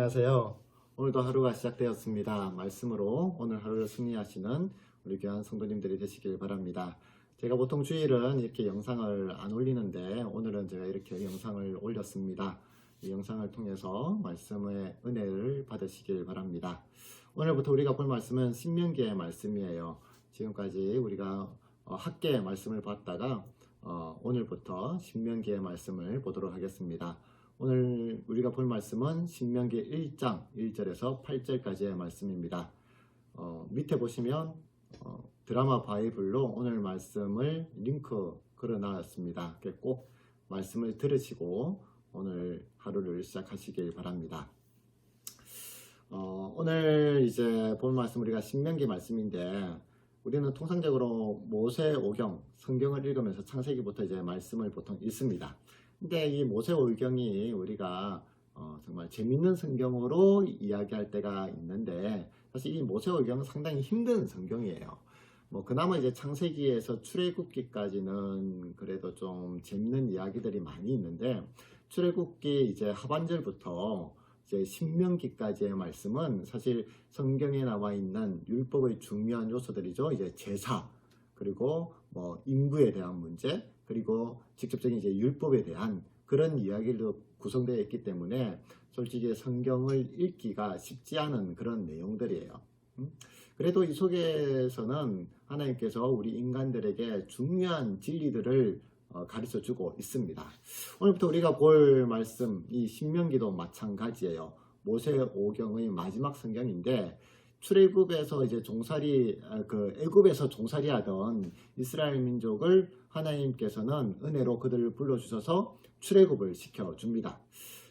안녕하세요. 오늘도 하루가 시작되었습니다. 말씀으로 오늘 하루를 승리하시는 우리 귀한 성도님들이 되시길 바랍니다. 제가 보통 주일은 이렇게 영상을 안 올리는데 오늘은 제가 이렇게 영상을 올렸습니다. 이 영상을 통해서 말씀의 은혜를 받으시길 바랍니다. 오늘부터 우리가 볼 말씀은 신명기의 말씀이에요. 지금까지 우리가 학계의 말씀을 봤다가 오늘부터 신명기의 말씀을 보도록 하겠습니다. 오늘 우리가 볼 말씀은 신명기 1장 1절에서 8절까지의 말씀입니다. 밑에 보시면 드라마 바이블로 오늘 말씀을 링크 걸어놨습니다. 꼭 말씀을 들으시고 오늘 하루를 시작하시길 바랍니다. 오늘 이제 볼 말씀 우리가 신명기 말씀인데 우리는 통상적으로 모세오경 성경을 읽으면서 창세기부터 이제 말씀을 보통 읽습니다. 근데 이 모세오경이 우리가 정말 재밌는 성경으로 이야기할 때가 있는데 사실 이 모세오경은 상당히 힘든 성경이에요. 그나마 이제 창세기에서 출애굽기까지는 그래도 좀 재밌는 이야기들이 많이 있는데 출애굽기 이제 하반절부터 이제 신명기까지의 말씀은 사실 성경에 나와 있는 율법의 중요한 요소들이죠. 이제 제사 그리고 인구에 대한 문제 그리고 직접적인 이제 율법에 대한 그런 이야기로 구성되어 있기 때문에 솔직히 성경을 읽기가 쉽지 않은 그런 내용들이에요. 그래도 이 속에서는 하나님께서 우리 인간들에게 중요한 진리들을 가르쳐 주고 있습니다. 오늘부터 우리가 볼 말씀, 이 신명기도 마찬가지예요. 모세오경의 마지막 성경인데 출애굽에서 이제 애굽에서 종살이하던 이스라엘 민족을 하나님께서는 은혜로 그들을 불러주셔서 출애굽을 시켜줍니다.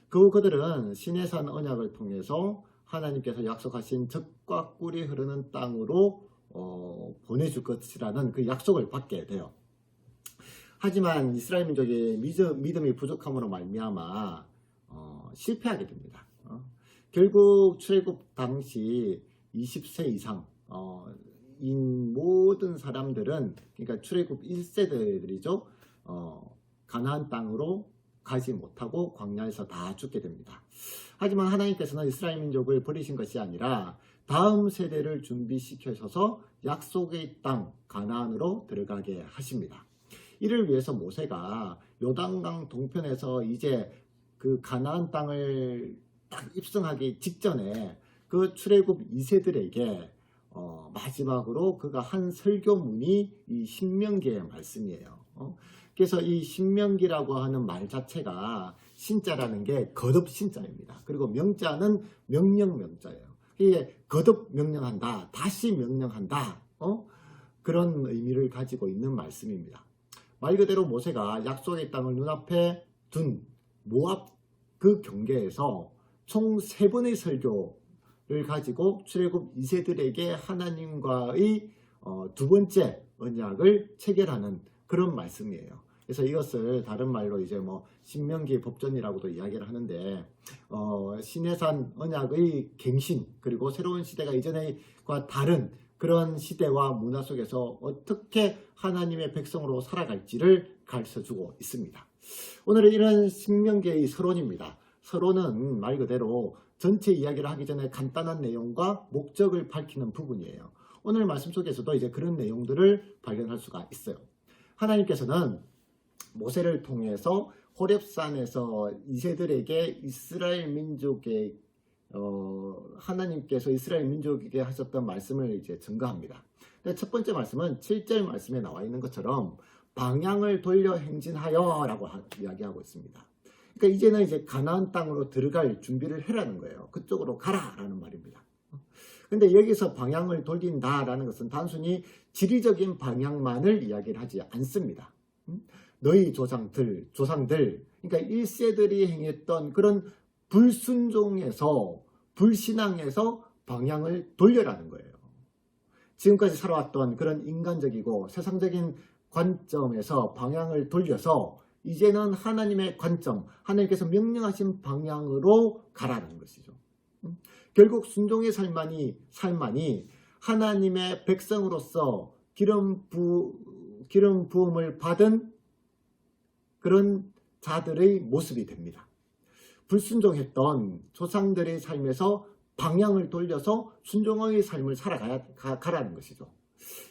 그들은 시내산 언약을 통해서 하나님께서 약속하신 젖과 꿀이 흐르는 땅으로 보내줄 것이라는 그 약속을 받게 돼요. 하지만 이스라엘 민족이 믿음이 부족함으로 말미암아 실패하게 됩니다. 결국 출애굽 당시 20세 이상 인 모든 사람들은 그러니까 출애굽 1세대들이죠. 가나안 땅으로 가지 못하고 광야에서 다 죽게 됩니다. 하지만 하나님께서는 이스라엘 민족을 버리신 것이 아니라 다음 세대를 준비시켜서 약속의 땅 가나안으로 들어가게 하십니다. 이를 위해서 모세가 요단강 동편에서 이제 그 가나안 땅을 딱 입성하기 직전에 그 출애굽 2세들에게 마지막으로 그가 한 설교문이 이 신명기의 말씀이에요. 그래서 이 신명기라고 하는 말 자체가 신자라는 게 거듭 신자입니다. 그리고 명자는 명령 명자예요. 이게 거듭 명령한다, 다시 명령한다, 그런 의미를 가지고 있는 말씀입니다. 말 그대로 모세가 약속의 땅을 눈앞에 둔 모압 그 경계에서 총 3번의 설교를 가지고 출애굽 2세들에게 하나님과의 두 번째 언약을 체결하는 그런 말씀이에요. 그래서 이것을 다른 말로 이제 신명기 법전이라고도 이야기를 하는데 시내산 언약의 갱신 그리고 새로운 시대가 이전과 다른 그런 시대와 문화 속에서 어떻게 하나님의 백성으로 살아갈지를 가르쳐주고 있습니다. 오늘은 이런 신명기의 서론입니다. 서론은 말 그대로 전체 이야기를 하기 전에 간단한 내용과 목적을 밝히는 부분이에요. 오늘 말씀 속에서도 이제 그런 내용들을 발견할 수가 있어요. 하나님께서는 모세를 통해서 호렙산에서 이세들에게 이스라엘 민족의 하나님께서 이스라엘 민족에게 하셨던 말씀을 이제 증거합니다. 첫 번째 말씀은 7절 말씀에 나와 있는 것처럼 방향을 돌려 행진하여 라고 이야기하고 있습니다. 그러니까 이제는 이제 가나안 땅으로 들어갈 준비를 해라는 거예요. 그쪽으로 가라 라는 말입니다. 근데 여기서 방향을 돌린다라는 것은 단순히 지리적인 방향만을 이야기를 하지 않습니다. 너희 조상들, 그러니까 1세들이 행했던 그런 불순종에서, 불신앙에서 방향을 돌려라는 거예요. 지금까지 살아왔던 그런 인간적이고 세상적인 관점에서 방향을 돌려서 이제는 하나님의 관점, 하나님께서 명령하신 방향으로 가라는 것이죠. 결국 순종의 삶만이 하나님의 백성으로서 기름 부음을 받은 그런 자들의 모습이 됩니다. 불순종했던 조상들의 삶에서 방향을 돌려서 순종의 삶을 살아가라는 것이죠.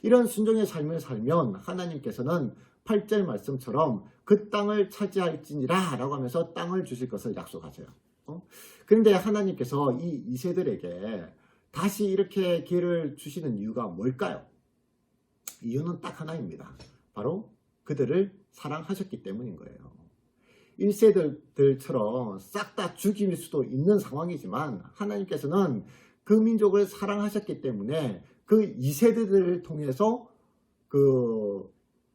이런 순종의 삶을 살면 하나님께서는 8절 말씀처럼 그 땅을 차지할지니라 라고 하면서 땅을 주실 것을 약속하세요. 그런데 하나님께서 이 이세들에게 다시 이렇게 기회를 주시는 이유가 뭘까요? 이유는 딱 하나입니다. 바로 그들을 사랑하셨기 때문인 거예요. 1세들처럼 싹 다 죽일 수도 있는 상황이지만 하나님께서는 그 민족을 사랑하셨기 때문에 그 2세대들을 통해서 그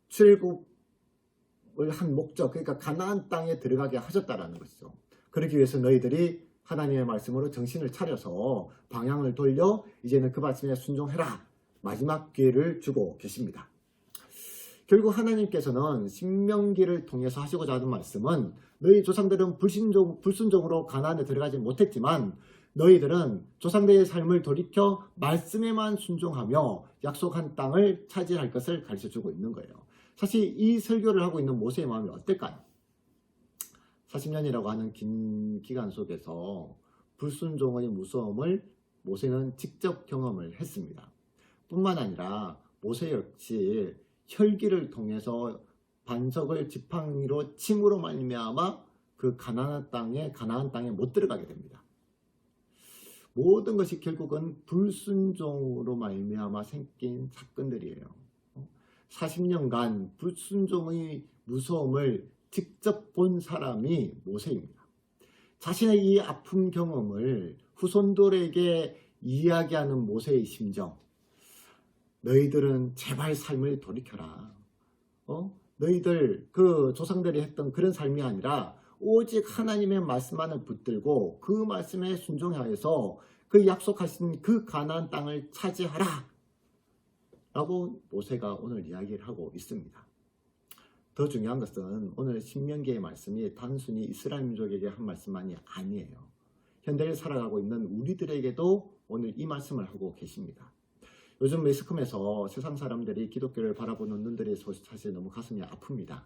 출애굽을 한 목적, 그러니까 가나안 땅에 들어가게 하셨다라는 것이죠. 그러기 위해서 너희들이 하나님의 말씀으로 정신을 차려서 방향을 돌려 이제는 그 말씀에 순종해라. 마지막 기회를 주고 계십니다. 결국 하나님께서는 신명기를 통해서 하시고자 하는 말씀은 너희 조상들은 불순종으로 가나안에 들어가지 못했지만 너희들은 조상들의 삶을 돌이켜 말씀에만 순종하며 약속한 땅을 차지할 것을 가르쳐주고 있는 거예요. 사실 이 설교를 하고 있는 모세의 마음이 어떨까요? 40년이라고 하는 긴 기간 속에서 불순종의 무서움을 모세는 직접 경험을 했습니다. 뿐만 아니라 모세 역시 혈기를 통해서 반석을 지팡이로 침으로 말미암아 그 가나안 땅에 못 들어가게 됩니다. 모든 것이 결국은 불순종으로 말미암아 생긴 사건들이에요. 40년간 불순종의 무서움을 직접 본 사람이 모세입니다. 자신의 이 아픈 경험을 후손들에게 이야기하는 모세의 심정. 너희들은 제발 삶을 돌이켜라. 너희들 그 조상들이 했던 그런 삶이 아니라 오직 하나님의 말씀만을 붙들고 그 말씀에 순종하여서 그 약속하신 그 가나안 땅을 차지하라 라고 모세가 오늘 이야기를 하고 있습니다. 더 중요한 것은 오늘 신명기의 말씀이 단순히 이스라엘 민족에게 한 말씀만이 아니에요. 현대를 살아가고 있는 우리들에게도 오늘 이 말씀을 하고 계십니다. 요즘 매스컴에서 세상 사람들이 기독교를 바라보는 눈들이 사실 너무 가슴이 아픕니다.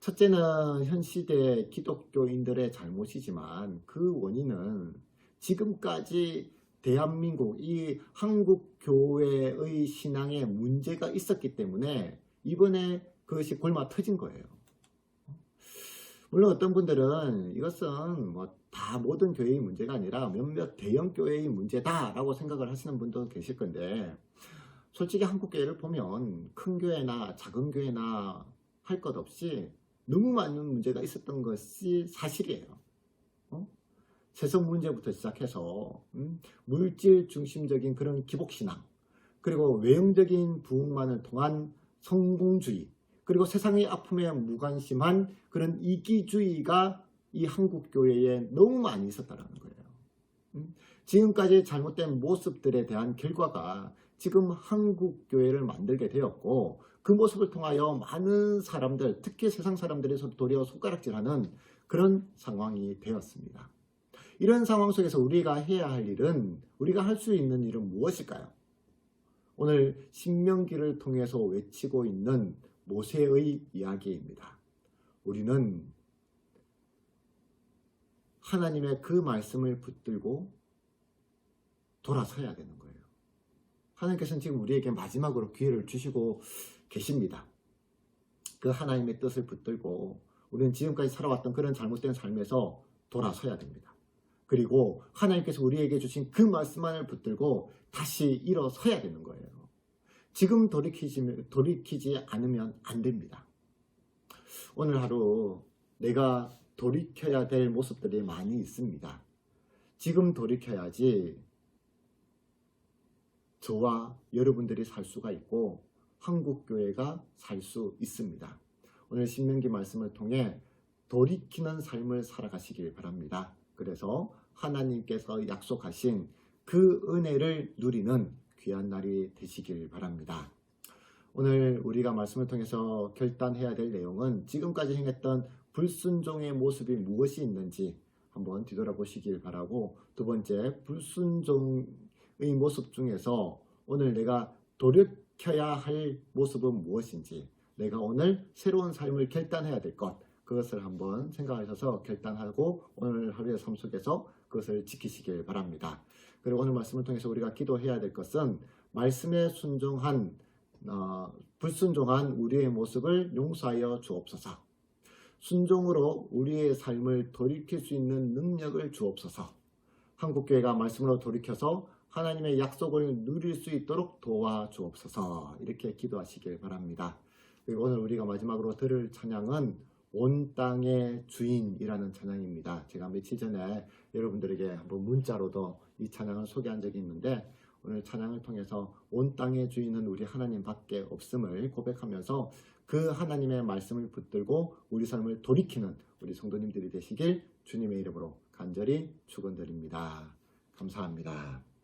첫째는 현 시대 기독교인들의 잘못이지만 그 원인은 지금까지 대한민국 이 한국 교회의 신앙에 문제가 있었기 때문에 이번에 그것이 골마 터진 거예요. 물론 어떤 분들은 이것은 다 모든 교회의 문제가 아니라 몇몇 대형 교회의 문제다라고 생각을 하시는 분도 계실 건데 솔직히 한국 교회를 보면 큰 교회나 작은 교회나 할 것 없이 너무 많은 문제가 있었던 것이 사실이에요. 세속 문제부터 시작해서 물질 중심적인 그런 기복신앙, 그리고 외형적인 부흥만을 통한 성공주의, 그리고 세상의 아픔에 무관심한 그런 이기주의가 이 한국교회에 너무 많이 있었다는 거예요. 지금까지 잘못된 모습들에 대한 결과가 지금 한국교회를 만들게 되었고 그 모습을 통하여 많은 사람들, 특히 세상 사람들이 도리어 손가락질하는 그런 상황이 되었습니다. 이런 상황 속에서 우리가 해야 할 일은, 우리가 할 수 있는 일은 무엇일까요? 오늘 신명기를 통해서 외치고 있는 모세의 이야기입니다. 우리는 하나님의 그 말씀을 붙들고 돌아서야 되는 거예요. 하나님께서는 지금 우리에게 마지막으로 기회를 주시고 계십니다. 그 하나님의 뜻을 붙들고 우리는 지금까지 살아왔던 그런 잘못된 삶에서 돌아서야 됩니다. 그리고 하나님께서 우리에게 주신 그 말씀만을 붙들고 다시 일어서야 되는 거예요. 지금 돌이키지 않으면 안 됩니다. 오늘 하루 내가 돌이켜야 될 모습들이 많이 있습니다. 지금 돌이켜야지 저와 여러분들이 살 수가 있고 한국교회가 살 수 있습니다. 오늘 신명기 말씀을 통해 돌이키는 삶을 살아가시길 바랍니다. 그래서 하나님께서 약속하신 그 은혜를 누리는 귀한 날이 되시길 바랍니다. 오늘 우리가 말씀을 통해서 결단해야 될 내용은 지금까지 행했던 불순종의 모습이 무엇이 있는지 한번 뒤돌아보시길 바라고, 두 번째, 불순종의 모습 중에서 오늘 내가 돌이켜야 할 모습은 무엇인지, 내가 오늘 새로운 삶을 결단해야 될 것, 그것을 한번 생각하셔서 결단하고 오늘 하루의 삶 속에서 그것을 지키시길 바랍니다. 그리고 오늘 말씀을 통해서 우리가 기도해야 될 것은 말씀에 순종한 불순종한 우리의 모습을 용서하여 주옵소서. 순종으로 우리의 삶을 돌이킬 수 있는 능력을 주옵소서. 한국교회가 말씀으로 돌이켜서 하나님의 약속을 누릴 수 있도록 도와주옵소서. 이렇게 기도하시길 바랍니다. 그리고 오늘 우리가 마지막으로 들을 찬양은 온 땅의 주인이라는 찬양입니다. 제가 며칠 전에 여러분들에게 한번 문자로도 이 찬양을 소개한 적이 있는데 오늘 찬양을 통해서 온 땅의 주인은 우리 하나님밖에 없음을 고백하면서 그 하나님의 말씀을 붙들고 우리 삶을 돌이키는 우리 성도님들이 되시길 주님의 이름으로 간절히 축원드립니다. 감사합니다.